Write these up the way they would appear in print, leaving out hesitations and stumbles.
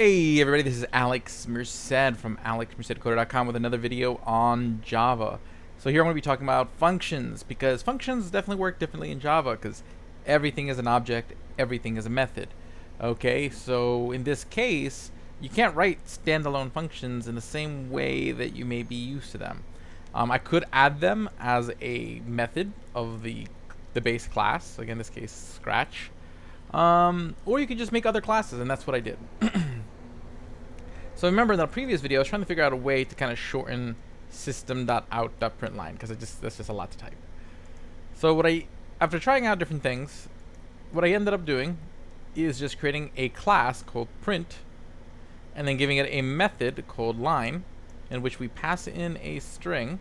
Hey everybody, this is Alex Merced from alexmercedcoder.com with another video on Java. So here I'm going to be talking about functions, because functions definitely work differently in Java, because everything is an object, everything is a method. Okay, so in this case, you can't write standalone functions in the same way that you may be used to them. I could add them as a method of the base class, like in this case, Scratch. Or you could just make other classes, and that's what I did. So remember in the previous video, I was trying to figure out a way to kind of shorten system.out.println, because that's just a lot to type. So after trying out different things, what I ended up doing is just creating a class called print, and then giving it a method called line, in which we pass in a string.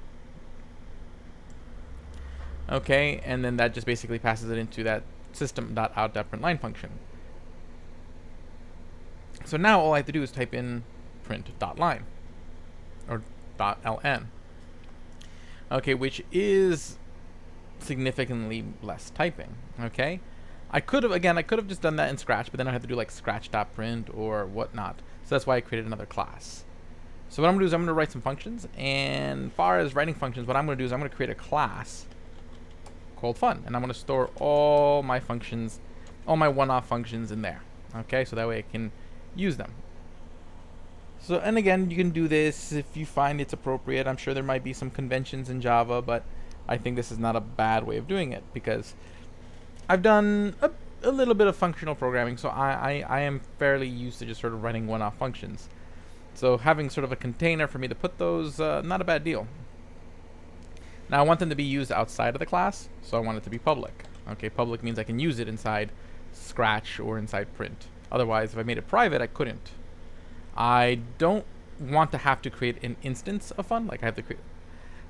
Okay, and then that just basically passes it into that system.out.println function. So now all I have to do is type in print.line or .ln. Okay, which is significantly less typing. Okay, I could have just done that in Scratch, but then I have to do like scratch.print or whatnot. So that's why I created another class. So what I'm gonna do is I'm gonna write some functions, and as far as writing functions, what I'm gonna do is I'm gonna create a class called fun, and I'm gonna store all my functions, all my one-off functions in there. Okay, so that way I can use them. So, and again, you can do this if you find it's appropriate. I'm sure there might be some conventions in Java, but I think this is not a bad way of doing it, because I've done a little bit of functional programming, so I am fairly used to just sort of writing one-off functions. So having sort of a container for me to put those, not a bad deal. Now I want them to be used outside of the class, so I want it to be public. Okay, public means I can use it inside Scratch or inside print. Otherwise, if I made it private, I couldn't. I don't want to have to create an instance of fun, like I have to create.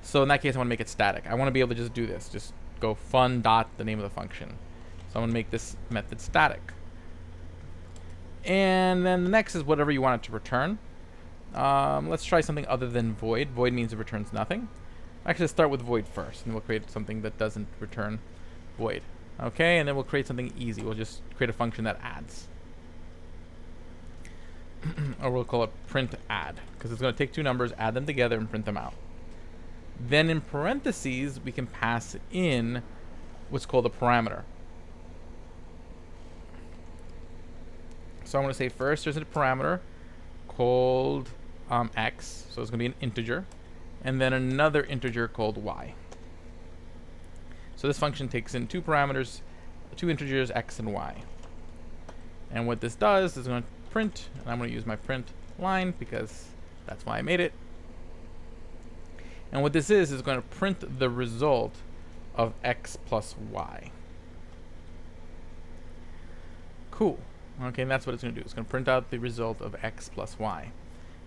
So in that case, I want to make it static. I want to be able to just do this, just go fun dot the name of the function. So I'm going to make this method static. And then the next is whatever you want it to return. Let's try something other than void. Void means it returns nothing. Actually, let's start with void first, and we'll create something that doesn't return void. Okay, and then we'll create something easy. We'll just create a function that adds. Or we'll call it print add, because it's going to take two numbers, add them together, and print them out. Then in parentheses, we can pass in what's called a parameter. So I'm going to say first there's a parameter called x, so it's going to be an integer, and then another integer called y. So this function takes in two parameters, two integers, x and y. And what this does is going to print, and I'm going to use my print line because that's why I made it. And what this is going to print the result of x plus y. Cool. Okay, and that's what it's going to do. It's going to print out the result of x plus y.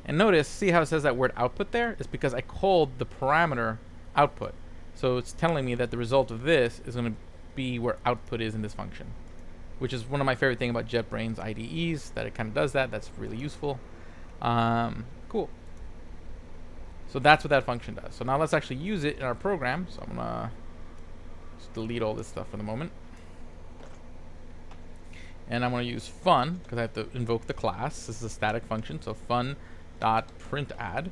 And notice, see how it says that word output there? It's because I called the parameter output. So it's telling me that the result of this is going to be where output is in this function, which is one of my favorite things about JetBrains IDEs, that it kind of does that. That's really useful. Cool. So that's what that function does. So now let's actually use it in our program. So I'm going to just delete all this stuff for the moment. And I'm going to use fun, because I have to invoke the class. This is a static function, so fun.printadd.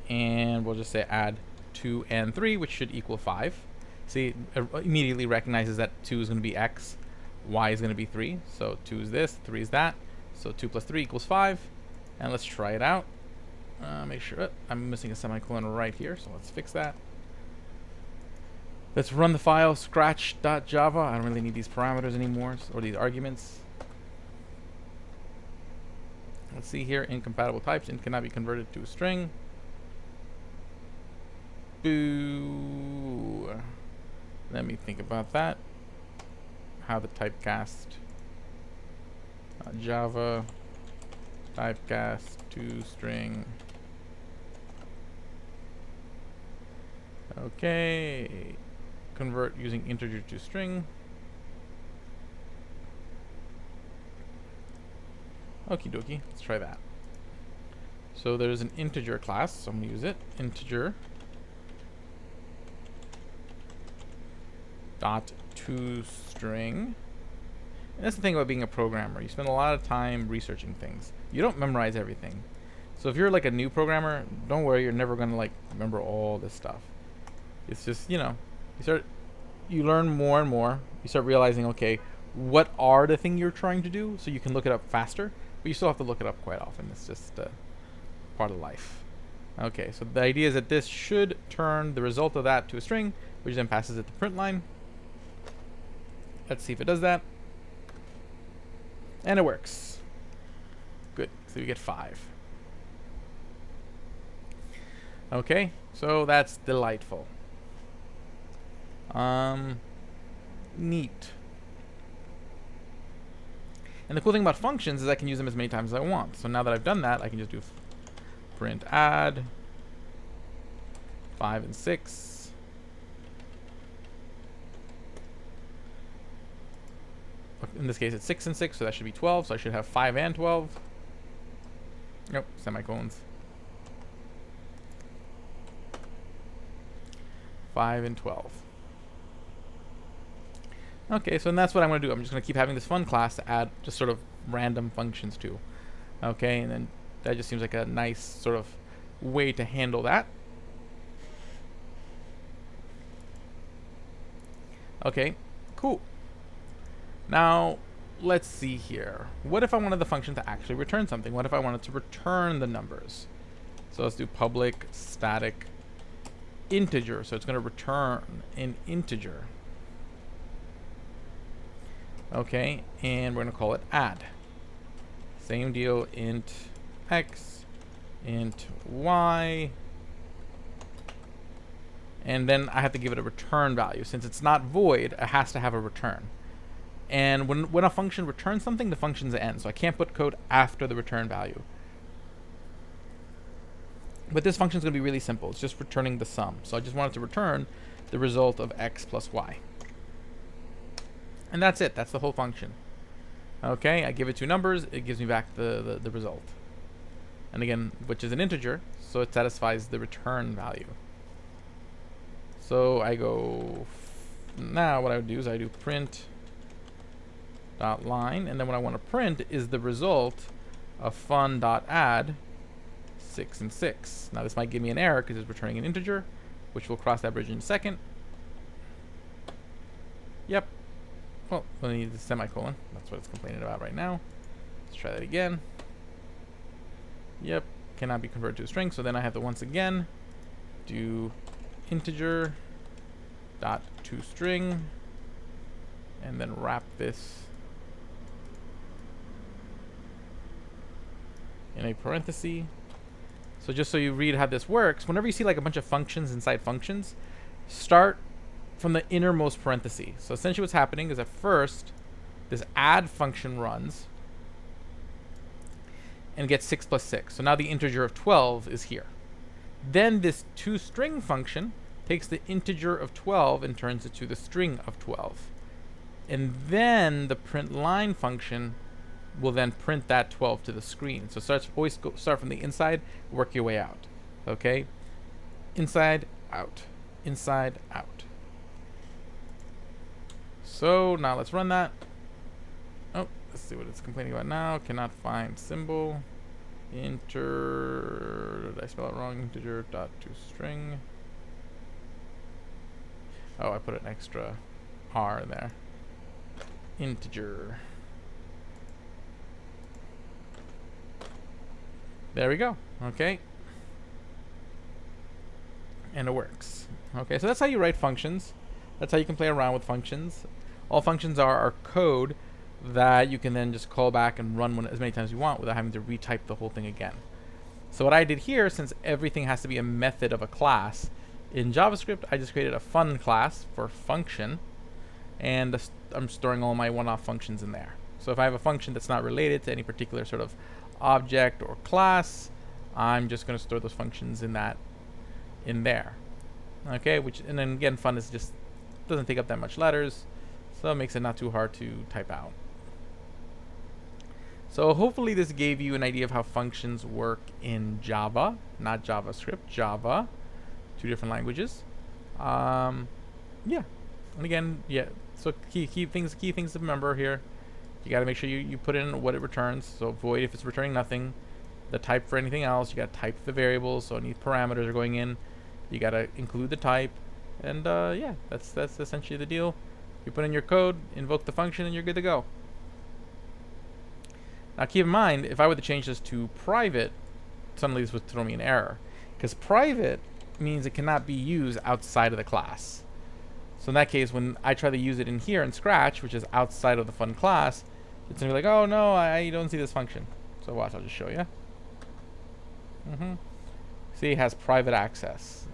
And we'll just say add 2 and 3, which should equal 5. See, it immediately recognizes that 2 is going to be x, y is going to be 3. So 2 is this, 3 is that. So 2 plus 3 equals 5. And let's try it out. Make sure, I'm missing a semicolon right here, so let's fix that. Let's run the file scratch.java. I don't really need these parameters anymore, or these arguments. Let's see here, incompatible types. Int cannot be converted to a string. Boo. Let me think about that. How the typecast. Java typecast to string. Okay. Convert using integer to string. Okie dokie, let's try that. So there's an integer class, so I'm going to use it. Integer dot to string. And that's the thing about being a programmer. You spend a lot of time researching things. You don't memorize everything. So if you're like a new programmer, don't worry, you're never gonna like remember all this stuff. It's just, you learn more and more. You start realizing, okay, what are the thing you're trying to do, so you can look it up faster. But you still have to look it up quite often. It's just part of life. Okay, so the idea is that this should turn the result of that to a string, which then passes it to print line. Let's see if it does that. And it works. Good. So we get 5. Okay, so that's delightful. Neat. And the cool thing about functions is I can use them as many times as I want. So now that I've done that, I can just do print add 5 and 6. In this case, it's 6 and 6, so that should be 12. So I should have 5 and 12. Nope, semicolons. 5 and 12. Okay, so that's what I'm going to do. I'm just going to keep having this fun class to add just sort of random functions to. Okay, and then that just seems like a nice sort of way to handle that. Okay, cool. Now, let's see here. What if I wanted the function to actually return something? What if I wanted to return the numbers? So let's do public static integer. So it's going to return an integer. Okay, and we're going to call it add. Same deal, int x, int y. And then I have to give it a return value. Since it's not void, it has to have a return. And when a function returns something, the function's end. So I can't put code after the return value. But this function is going to be really simple. It's just returning the sum. So I just want it to return the result of x plus y. And that's it. That's the whole function. Okay, I give it 2 numbers. It gives me back the result. And again, which is an integer, so it satisfies the return value. So I go... Now what I would do is I do print dot line, and then what I want to print is the result of fun dot add 6 and 6. Now this might give me an error because it's returning an integer, which we'll cross that bridge in a second. Yep. Well, we need the semicolon. That's what it's complaining about right now. Let's try that again. Yep. Cannot be converted to a string, so then I have to once again do integer dot toString and then wrap this in a parenthesis. So just so you read how this works, whenever you see like a bunch of functions inside functions, start from the innermost parenthesis. So essentially what's happening is at first this add function runs and gets 6 plus 6. So now the integer of 12 is here. Then this toString function takes the integer of 12 and turns it to the string of 12. And then the print line function will then print that 12 to the screen. So always start from the inside, work your way out. Okay? Inside, out. Inside, out. So now let's run that. Oh, let's see what it's complaining about now. Cannot find symbol. Did I spell it wrong? Integer dot toString. Oh, I put an extra R in there. Integer. There we go. Okay. And it works. Okay, so that's how you write functions. That's how you can play around with functions. All functions are code that you can then just call back and run as many times as you want without having to retype the whole thing again. So what I did here, since everything has to be a method of a class, in JavaScript I just created a fun class for function, and I'm storing all my one-off functions in there. So if I have a function that's not related to any particular sort of object or class, I'm just going to store those functions in there. Okay, and then again, fun is just doesn't take up that much letters, so it makes it not too hard to type out. So hopefully this gave you an idea of how functions work in Java, not JavaScript, Java, 2 different languages. Yeah, and again, yeah. So key things to remember here You got to make sure you put in what it returns. So void if it's returning nothing. The type for anything else. You got to type the variables. So any parameters are going in. You got to include the type. And yeah, that's essentially the deal. You put in your code, invoke the function, and you're good to go. Now keep in mind, if I were to change this to private, suddenly this would throw me an error. Because private means it cannot be used outside of the class. So in that case, when I try to use it in here in Scratch, which is outside of the fun class, it's going to be like, oh no, I don't see this function. So watch, I'll just show you. See, it has private access.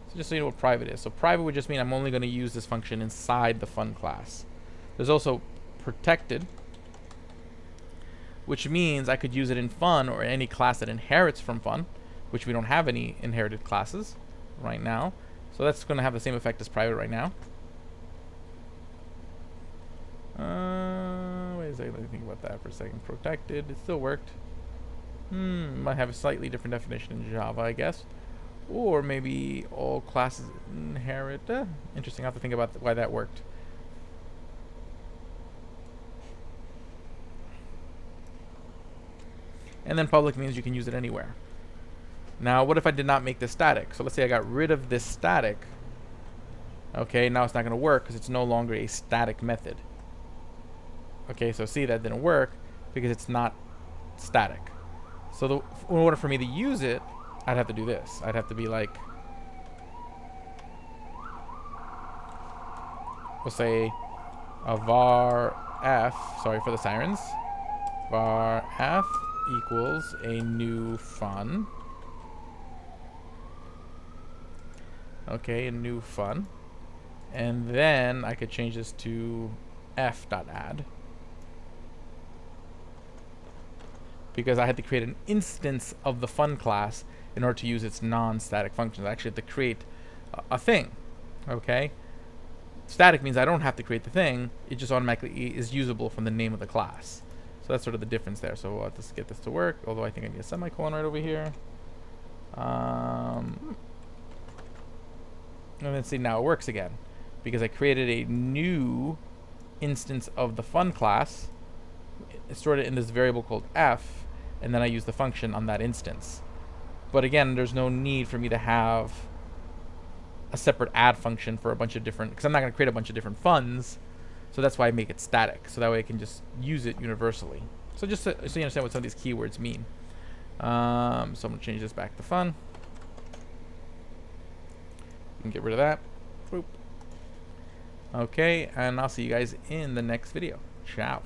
So just so you know what private is. So private would just mean I'm only going to use this function inside the fun class. There's also protected, which means I could use it in fun or any class that inherits from fun, which we don't have any inherited classes right now. So that's going to have the same effect as private right now. Wait a second, let me think about that for a second. Protected, it still worked. Might have a slightly different definition in Java, I guess. Or maybe all classes inherit. Interesting, I have to think about why that worked. And then public means you can use it anywhere. Now, what if I did not make this static? So let's say I got rid of this static. Okay, now it's not going to work because it's no longer a static method. Okay, so see, that didn't work because it's not static. So in order for me to use it, I'd have to do this. I'd have to be like, we'll say a var f, sorry for the sirens, var f equals a new fun. Okay, a new fun. And then I could change this to f.add. Because I had to create an instance of the fun class in order to use its non-static functions. I actually have to create a thing. Okay? Static means I don't have to create the thing. It just automatically is usable from the name of the class. So that's sort of the difference there. So we'll have to get this to work. Although I think I need a semicolon right over here. And then see, now it works again. Because I created a new instance of the fun class. Stored it in this variable called f. And then I use the function on that instance. But again, there's no need for me to have a separate add function for a bunch of different, because I'm not going to create a bunch of different funs. So that's why I make it static. So that way I can just use it universally. So just so you understand what some of these keywords mean. So I'm going to change this back to fun. And get rid of that. Boop. Okay, and I'll see you guys in the next video. Ciao.